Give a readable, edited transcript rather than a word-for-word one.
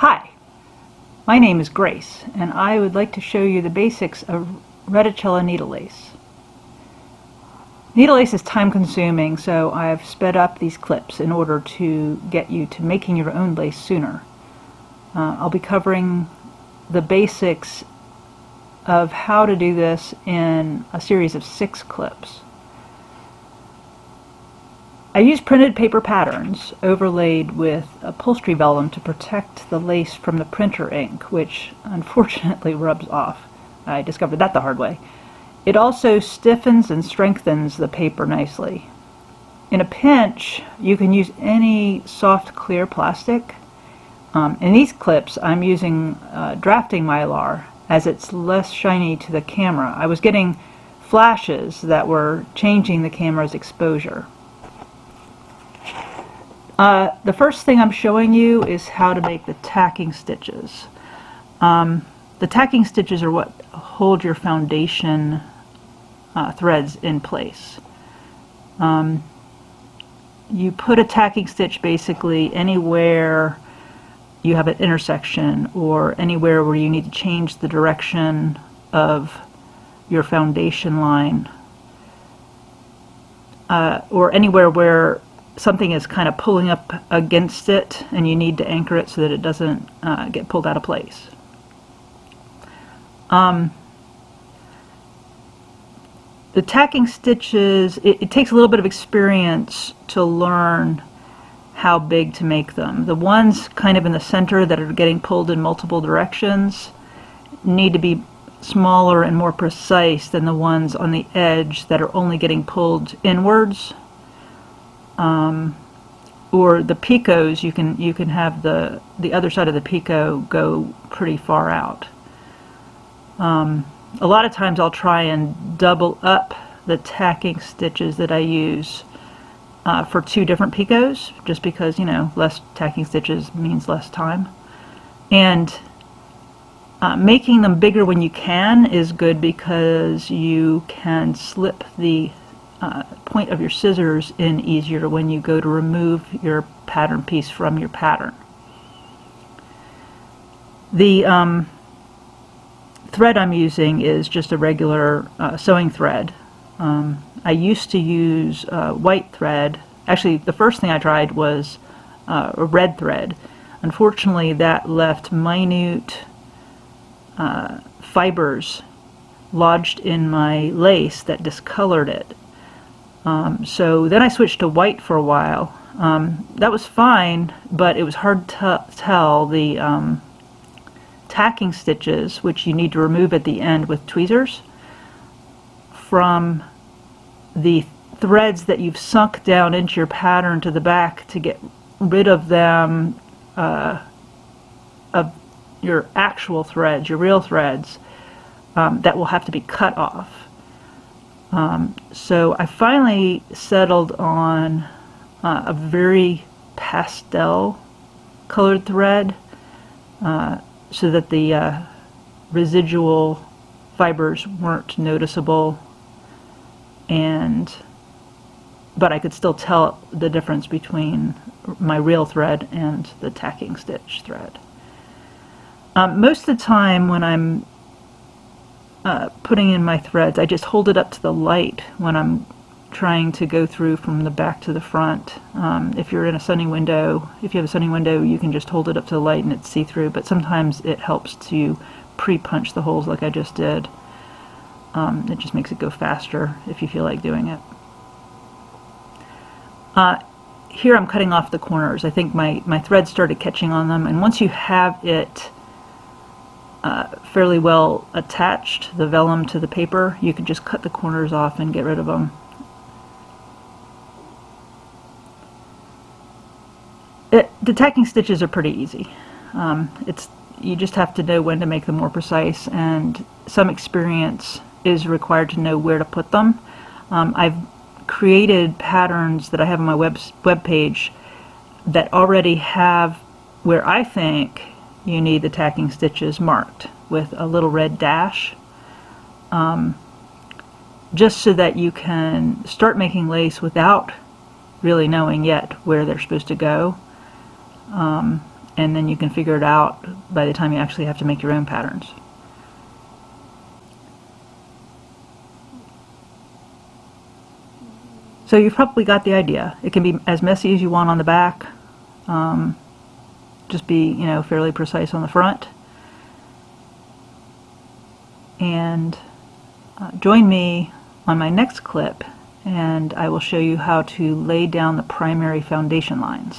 Hi, my name is Grace, and I would like to show you the basics of Reticella needle lace. Needle lace is time consuming, so I've sped up these clips in order to get you to making your own lace sooner. I'll be covering the basics of how to do this in a series of 6 clips. I use printed paper patterns overlaid with upholstery vellum to protect the lace from the printer ink, which unfortunately rubs off. I discovered that the hard way. It also stiffens and strengthens the paper nicely. In a pinch, you can use any soft clear plastic. In these clips, I'm using drafting mylar as it's less shiny to the camera. I was getting flashes that were changing the camera's exposure. The first thing I'm showing you is how to make the tacking stitches. The tacking stitches are what hold your foundation threads in place. You put a tacking stitch basically anywhere you have an intersection or anywhere where you need to change the direction of your foundation line, or anywhere where something is kind of pulling up against it and you need to anchor it so that it doesn't get pulled out of place. The tacking stitches, it takes a little bit of experience to learn how big to make them. The ones kind of in the center that are getting pulled in multiple directions need to be smaller and more precise than the ones on the edge that are only getting pulled inwards. Or the picots, you can have the other side of the picot go pretty far out. A lot of times I'll try and double up the tacking stitches that I use for 2 different picots, just because, you know, less tacking stitches means less time. And making them bigger when you can is good because you can slip the point of your scissors in easier when you go to remove your pattern piece from your pattern. The thread I'm using is just a regular sewing thread. I used to use white thread. Actually, the first thing I tried was a red thread. Unfortunately, that left minute fibers lodged in my lace that discolored it. So then I switched to white for a while. That was fine, but it was hard to tell the tacking stitches, which you need to remove at the end with tweezers, from the threads that you've sunk down into your pattern to the back to get rid of them, of your actual threads, your real threads, that will have to be cut off. So I finally settled on a very pastel colored thread so that the residual fibers weren't noticeable, but I could still tell the difference between my real thread and the tacking stitch thread. Most of the time when I'm putting in my threads, I just hold it up to the light when I'm trying to go through from the back to the front. If you're in a sunny window, if you have a sunny window, you can just hold it up to the light and it's see-through, but sometimes it helps to pre-punch the holes like I just did. It just makes it go faster if you feel like doing it. Here I'm cutting off the corners. I think my thread started catching on them, and once you have it fairly well attached, the vellum to the paper, you can just cut the corners off and get rid of them. The tacking stitches are pretty easy. You just have to know when to make them more precise, and some experience is required to know where to put them. I've created patterns that I have on my web page that already have where I think you need the tacking stitches marked with a little red dash, just so that you can start making lace without really knowing yet where they're supposed to go. and then you can figure it out by the time you actually have to make your own patterns. So you've probably got the idea. It can be as messy as you want on the back. Just be, fairly precise on the front. And join me on my next clip, and I will show you how to lay down the primary foundation lines.